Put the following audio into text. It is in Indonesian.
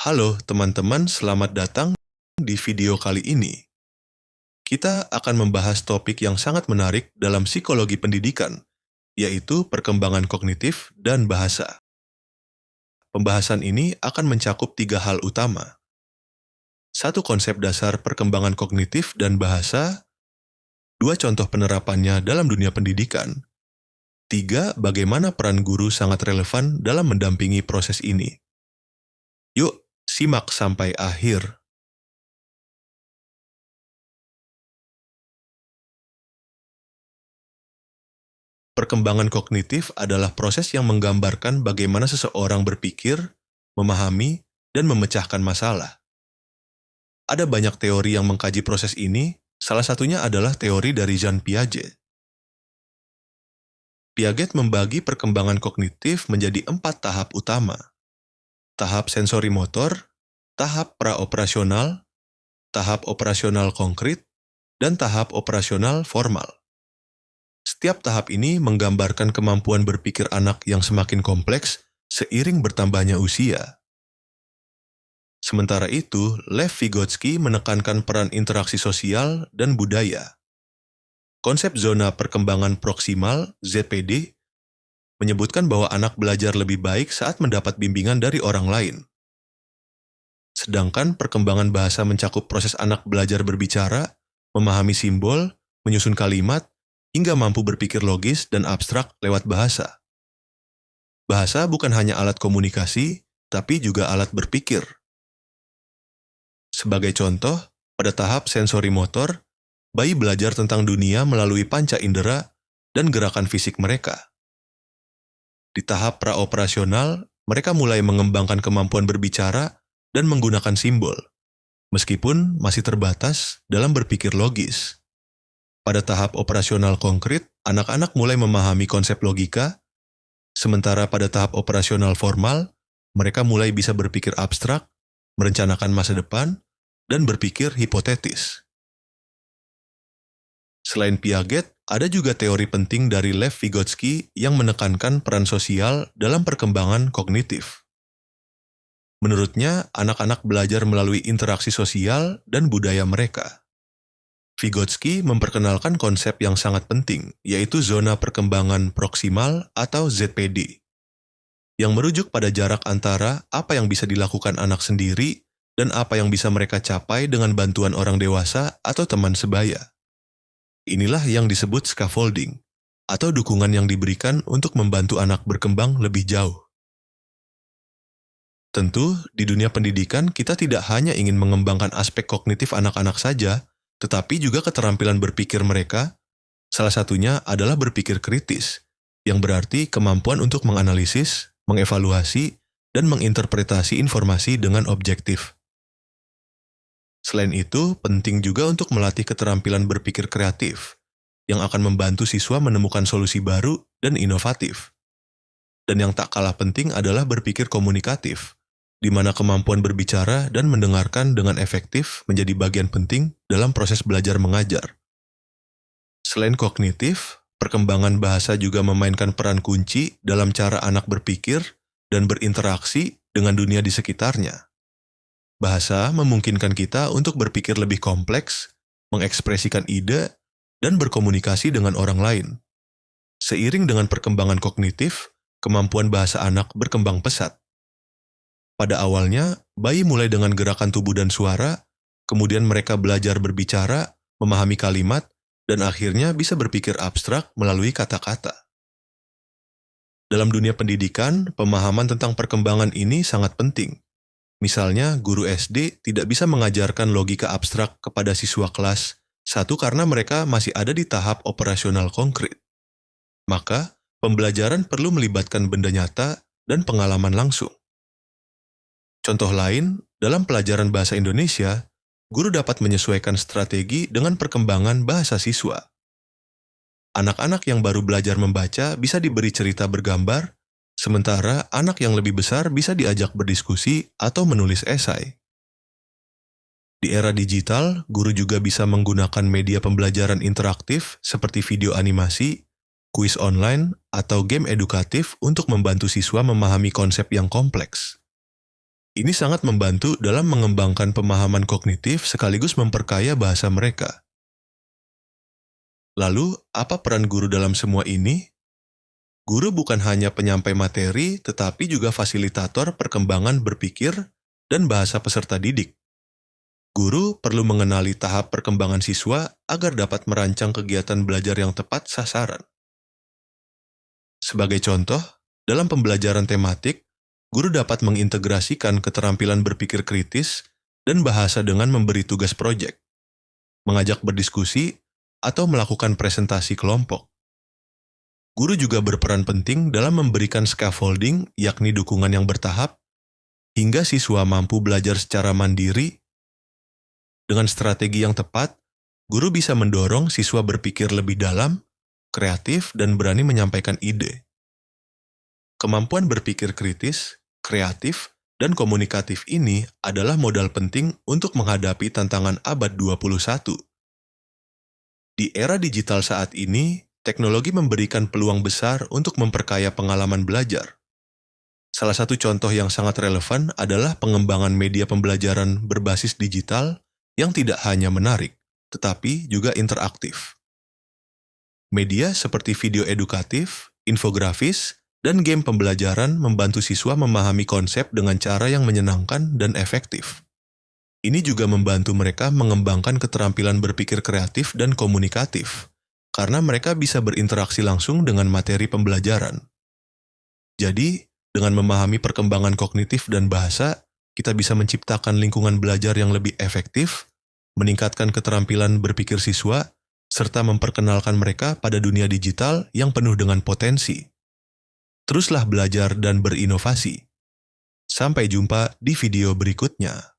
Halo teman-teman, selamat datang di video kali ini. Kita akan membahas topik yang sangat menarik dalam psikologi pendidikan, yaitu perkembangan kognitif dan bahasa. Pembahasan ini akan mencakup 3 hal utama. Satu konsep dasar perkembangan kognitif dan bahasa, 2 contoh penerapannya dalam dunia pendidikan, 3 bagaimana peran guru sangat relevan dalam mendampingi proses ini. Yuk, simak sampai akhir. Perkembangan kognitif adalah proses yang menggambarkan bagaimana seseorang berpikir, memahami, dan memecahkan masalah. Ada banyak teori yang mengkaji proses ini, salah satunya adalah teori dari Jean Piaget. Piaget membagi perkembangan kognitif menjadi 4 tahap utama. Tahap sensori motor, tahap praoperasional, tahap operasional konkret, dan tahap operasional formal. Setiap tahap ini menggambarkan kemampuan berpikir anak yang semakin kompleks seiring bertambahnya usia. Sementara itu, Lev Vygotsky menekankan peran interaksi sosial dan budaya. Konsep zona perkembangan proksimal, ZPD, menyebutkan bahwa anak belajar lebih baik saat mendapat bimbingan dari orang lain. Sedangkan perkembangan bahasa mencakup proses anak belajar berbicara, memahami simbol, menyusun kalimat, hingga mampu berpikir logis dan abstrak lewat bahasa. Bahasa bukan hanya alat komunikasi, tapi juga alat berpikir. Sebagai contoh, pada tahap sensori motor, bayi belajar tentang dunia melalui panca indera dan gerakan fisik mereka. Di tahap praoperasional, mereka mulai mengembangkan kemampuan berbicara dan menggunakan simbol, meskipun masih terbatas dalam berpikir logis. Pada tahap operasional konkret, anak-anak mulai memahami konsep logika, sementara pada tahap operasional formal, mereka mulai bisa berpikir abstrak, merencanakan masa depan, dan berpikir hipotetis. Selain Piaget, ada juga teori penting dari Lev Vygotsky yang menekankan peran sosial dalam perkembangan kognitif. Menurutnya, anak-anak belajar melalui interaksi sosial dan budaya mereka. Vygotsky memperkenalkan konsep yang sangat penting, yaitu zona perkembangan proksimal atau ZPD, yang merujuk pada jarak antara apa yang bisa dilakukan anak sendiri dan apa yang bisa mereka capai dengan bantuan orang dewasa atau teman sebaya. Inilah yang disebut scaffolding, atau dukungan yang diberikan untuk membantu anak berkembang lebih jauh. Tentu, di dunia pendidikan kita tidak hanya ingin mengembangkan aspek kognitif anak-anak saja, tetapi juga keterampilan berpikir mereka, salah satunya adalah berpikir kritis, yang berarti kemampuan untuk menganalisis, mengevaluasi, dan menginterpretasi informasi dengan objektif. Selain itu, penting juga untuk melatih keterampilan berpikir kreatif, yang akan membantu siswa menemukan solusi baru dan inovatif. Dan yang tak kalah penting adalah berpikir komunikatif, di mana kemampuan berbicara dan mendengarkan dengan efektif menjadi bagian penting dalam proses belajar mengajar. Selain kognitif, perkembangan bahasa juga memainkan peran kunci dalam cara anak berpikir dan berinteraksi dengan dunia di sekitarnya. Bahasa memungkinkan kita untuk berpikir lebih kompleks, mengekspresikan ide, dan berkomunikasi dengan orang lain. Seiring dengan perkembangan kognitif, kemampuan bahasa anak berkembang pesat. Pada awalnya, bayi mulai dengan gerakan tubuh dan suara, kemudian mereka belajar berbicara, memahami kalimat, dan akhirnya bisa berpikir abstrak melalui kata-kata. Dalam dunia pendidikan, pemahaman tentang perkembangan ini sangat penting. Misalnya, guru SD tidak bisa mengajarkan logika abstrak kepada siswa kelas 1 karena mereka masih ada di tahap operasional konkret. Maka, pembelajaran perlu melibatkan benda nyata dan pengalaman langsung. Contoh lain, dalam pelajaran bahasa Indonesia, guru dapat menyesuaikan strategi dengan perkembangan bahasa siswa. Anak-anak yang baru belajar membaca bisa diberi cerita bergambar, sementara anak yang lebih besar bisa diajak berdiskusi atau menulis esai. Di era digital, guru juga bisa menggunakan media pembelajaran interaktif seperti video animasi, kuis online, atau game edukatif untuk membantu siswa memahami konsep yang kompleks. Ini sangat membantu dalam mengembangkan pemahaman kognitif sekaligus memperkaya bahasa mereka. Lalu, apa peran guru dalam semua ini? Guru bukan hanya penyampai materi, tetapi juga fasilitator perkembangan berpikir dan bahasa peserta didik. Guru perlu mengenali tahap perkembangan siswa agar dapat merancang kegiatan belajar yang tepat sasaran. Sebagai contoh, dalam pembelajaran tematik, guru dapat mengintegrasikan keterampilan berpikir kritis dan bahasa dengan memberi tugas proyek, mengajak berdiskusi, atau melakukan presentasi kelompok. Guru juga berperan penting dalam memberikan scaffolding, yakni dukungan yang bertahap, hingga siswa mampu belajar secara mandiri. Dengan strategi yang tepat, guru bisa mendorong siswa berpikir lebih dalam, kreatif, dan berani menyampaikan ide. Kemampuan berpikir kritis, kreatif, dan komunikatif ini adalah modal penting untuk menghadapi tantangan abad 21. Di era digital saat ini, teknologi memberikan peluang besar untuk memperkaya pengalaman belajar. Salah satu contoh yang sangat relevan adalah pengembangan media pembelajaran berbasis digital yang tidak hanya menarik, tetapi juga interaktif. Media seperti video edukatif, infografis, dan game pembelajaran membantu siswa memahami konsep dengan cara yang menyenangkan dan efektif. Ini juga membantu mereka mengembangkan keterampilan berpikir kreatif dan komunikatif, karena mereka bisa berinteraksi langsung dengan materi pembelajaran. Jadi, dengan memahami perkembangan kognitif dan bahasa, kita bisa menciptakan lingkungan belajar yang lebih efektif, meningkatkan keterampilan berpikir siswa, serta memperkenalkan mereka pada dunia digital yang penuh dengan potensi. Teruslah belajar dan berinovasi. Sampai jumpa di video berikutnya.